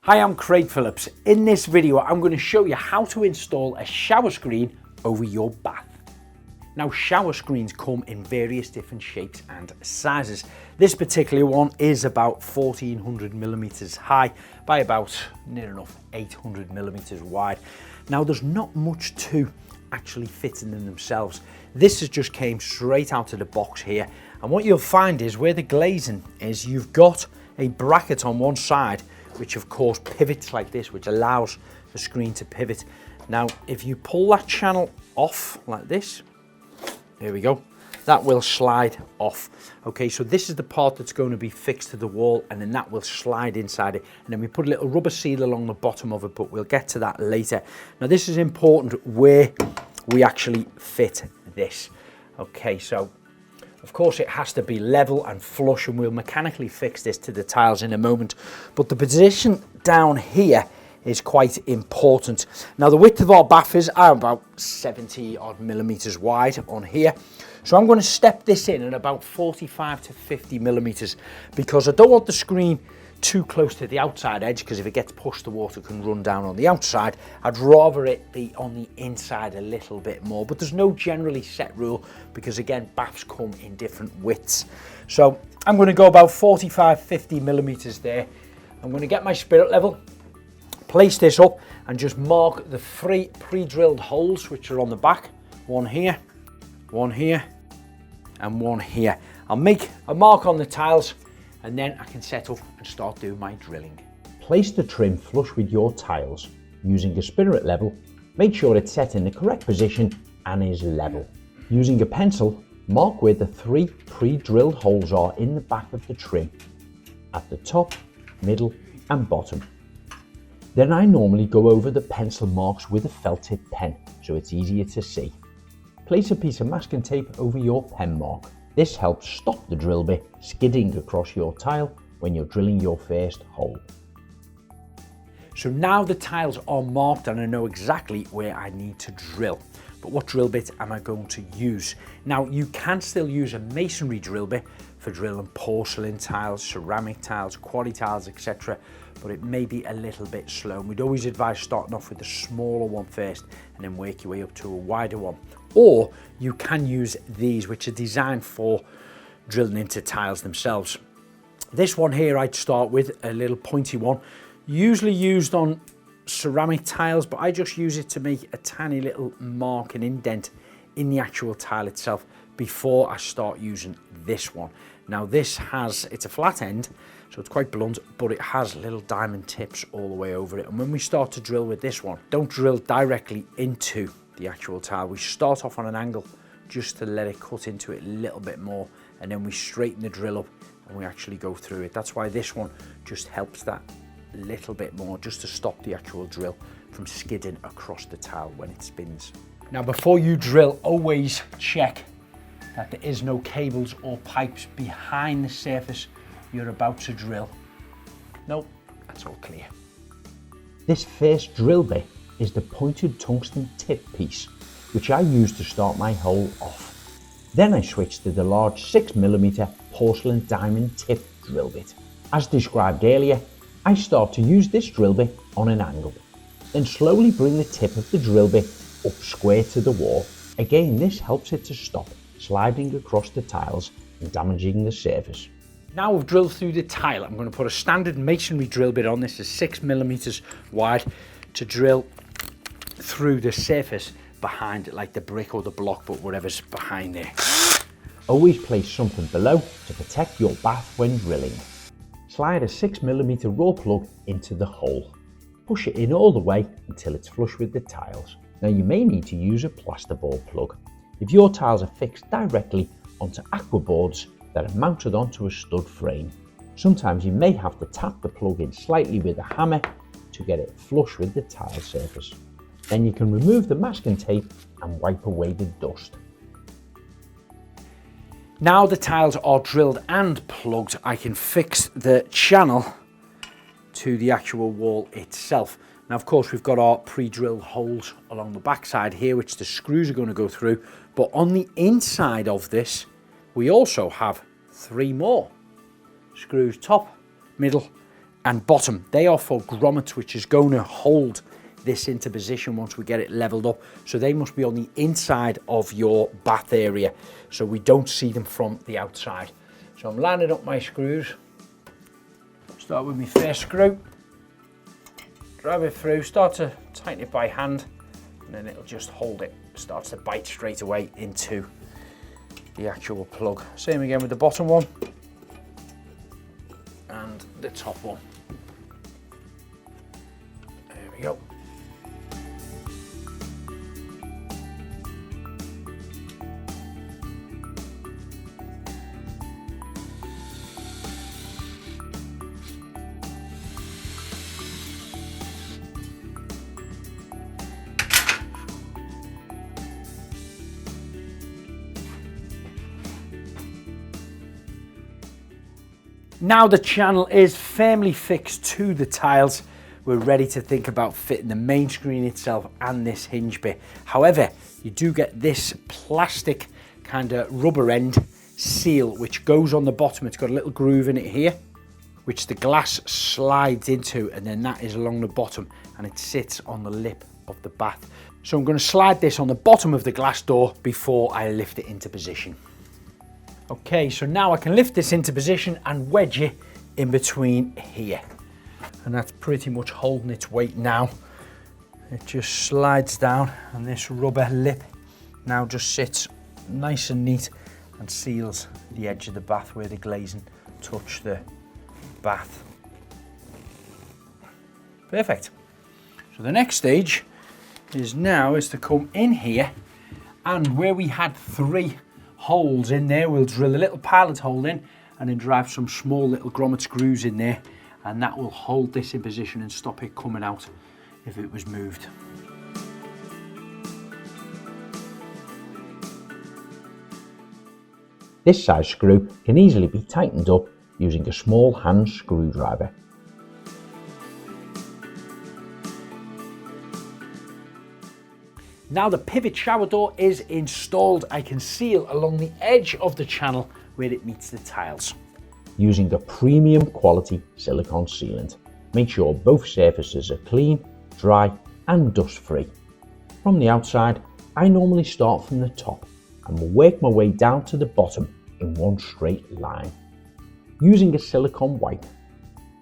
Hi, I'm Craig Phillips. In this video, I'm going to show you how to install a shower screen over your bath. Now, shower screens come in various different shapes and sizes. This particular one is about 1400 millimeters high by about near enough 800 millimeters wide. Now, there's not much to actually fit in them themselves. This has just came straight out of the box here. And what you'll find is where the glazing is, you've got a bracket on one side which of course pivots like this, which allows the screen to pivot. Now, if you pull that channel off like this, there we go, that will slide off. Okay, so this is the part that's going to be fixed to the wall, and then that will slide inside it. And then we put a little rubber seal along the bottom of it, but we'll get to that later. Now, this is important where we actually fit this. Okay, so of course, it has to be level and flush, and we'll mechanically fix this to the tiles in a moment. But the position down here is quite important. Now, the width of our baffers are about 70 odd millimeters wide on here. So I'm going to step this in at about 45 to 50 millimeters because I don't want the screen too close to the outside edge, because if it gets pushed, the water can run down on the outside. I'd rather it be on the inside a little bit more, but there's no generally set rule because again, baths come in different widths. So I'm going to go about 45-50 millimeters there. I'm going to get my spirit level, place this up and just mark the 3 pre-drilled holes which are on the back. One here and one here. I'll make a mark on the tiles and then I can set up and start doing my drilling. Place the trim flush with your tiles. Using a spirit level, make sure it's set in the correct position and is level. Using a pencil, mark where the 3 pre-drilled holes are in the back of the trim, at the top, middle and bottom. Then I normally go over the pencil marks with a felt tip pen so it's easier to see. Place a piece of masking tape over your pen mark. This helps stop the drill bit skidding across your tile when you're drilling your first hole. So now the tiles are marked and I know exactly where I need to drill. But what drill bit am I going to use? Now, you can still use a masonry drill bit for drilling porcelain tiles, ceramic tiles, quarry tiles, etc. But it may be a little bit slow. And we'd always advise starting off with a smaller one first and then work your way up to a wider one. Or you can use these, which are designed for drilling into tiles themselves. This one here, I'd start with a little pointy one, usually used on ceramic tiles, but I just use it to make a tiny little mark and indent in the actual tile itself before I start using this one. Now this it's a flat end, so it's quite blunt, but it has little diamond tips all the way over it. And when we start to drill with this one, don't drill directly into the actual tile. We start off on an angle just to let it cut into it a little bit more, and then we straighten the drill up and we actually go through it. That's why this one just helps that little bit more, just to stop the actual drill from skidding across the tile when it spins. Now, before you drill, always check that there is no cables or pipes behind the surface you're about to drill. Nope, that's all clear. This first drill bit is the pointed tungsten tip piece, which I use to start my hole off. Then I switch to the large 6mm porcelain diamond tip drill bit. As described earlier, I start to use this drill bit on an angle, then slowly bring the tip of the drill bit up square to the wall. Again, this helps it to stop sliding across the tiles and damaging the surface. Now we've drilled through the tile, I'm going to put a standard masonry drill bit on. This is 6mm wide to drill through the surface behind it, like the brick or the block, but whatever's behind there. Always place something below to protect your bath when drilling. Slide a 6mm raw plug into the hole. Push it in all the way until it's flush with the tiles. Now, you may need to use a plasterboard plug if your tiles are fixed directly onto aqua boards that are mounted onto a stud frame. Sometimes you may have to tap the plug in slightly with a hammer to get it flush with the tile surface. Then you can remove the masking tape and wipe away the dust. Now the tiles are drilled and plugged, I can fix the channel to the actual wall itself. Now, of course, we've got our pre-drilled holes along the back side here, which the screws are going to go through. But on the inside of this, we also have 3 more screws, top, middle and bottom. They are for grommets, which is going to hold this into position once we get it leveled up. So they must be on the inside of your bath area, so we don't see them from the outside. So I'm lining up my screws. Start with my first screw, drive it through, start to tighten it by hand, and then it'll just hold it. Starts to bite straight away into the actual plug. Same again with the bottom one and the top one. There we go. Now the channel is firmly fixed to the tiles, we're ready to think about fitting the main screen itself and this hinge bit. However, you do get this plastic kind of rubber end seal which goes on the bottom. It's got a little groove in it here, which the glass slides into, and then that is along the bottom and it sits on the lip of the bath. So I'm going to slide this on the bottom of the glass door before I lift it into position. Okay, so now I can lift this into position and wedge it in between here. And that's pretty much holding its weight now. It just slides down and this rubber lip now just sits nice and neat and seals the edge of the bath where the glazing touch the bath. Perfect. So the next stage is to come in here, and where we had 3 holes in there, we'll drill a little pilot hole in and then drive some small little grommet screws in there, and that will hold this in position and stop it coming out if it was moved. This size screw can easily be tightened up using a small hand screwdriver. Now the pivot shower door is installed, I can seal along the edge of the channel where it meets the tiles. Using a premium quality silicone sealant, make sure both surfaces are clean, dry and dust free. From the outside, I normally start from the top and will work my way down to the bottom in one straight line. Using a silicone wipe,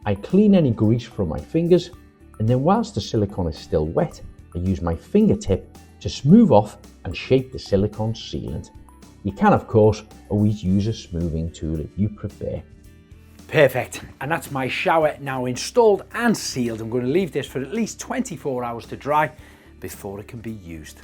I clean any grease from my fingers, and then whilst the silicone is still wet, I use my fingertip to smooth off and shape the silicone sealant. You can of course always use a smoothing tool if you prefer. Perfect, and that's my shower now installed and sealed. I'm going to leave this for at least 24 hours to dry before it can be used.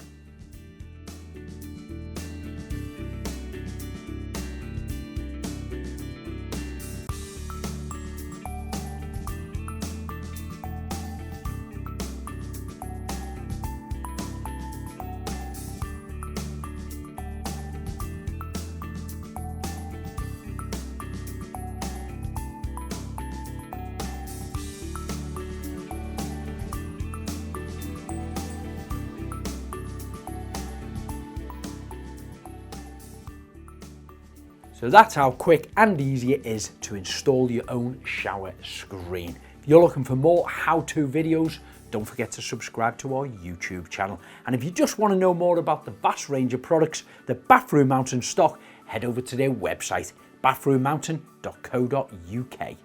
So that's how quick and easy it is to install your own shower screen. If you're looking for more how-to videos, don't forget to subscribe to our YouTube channel. And if you just want to know more about the vast range of products that Bathroom Mountain stock, head over to their website, bathroommountain.co.uk.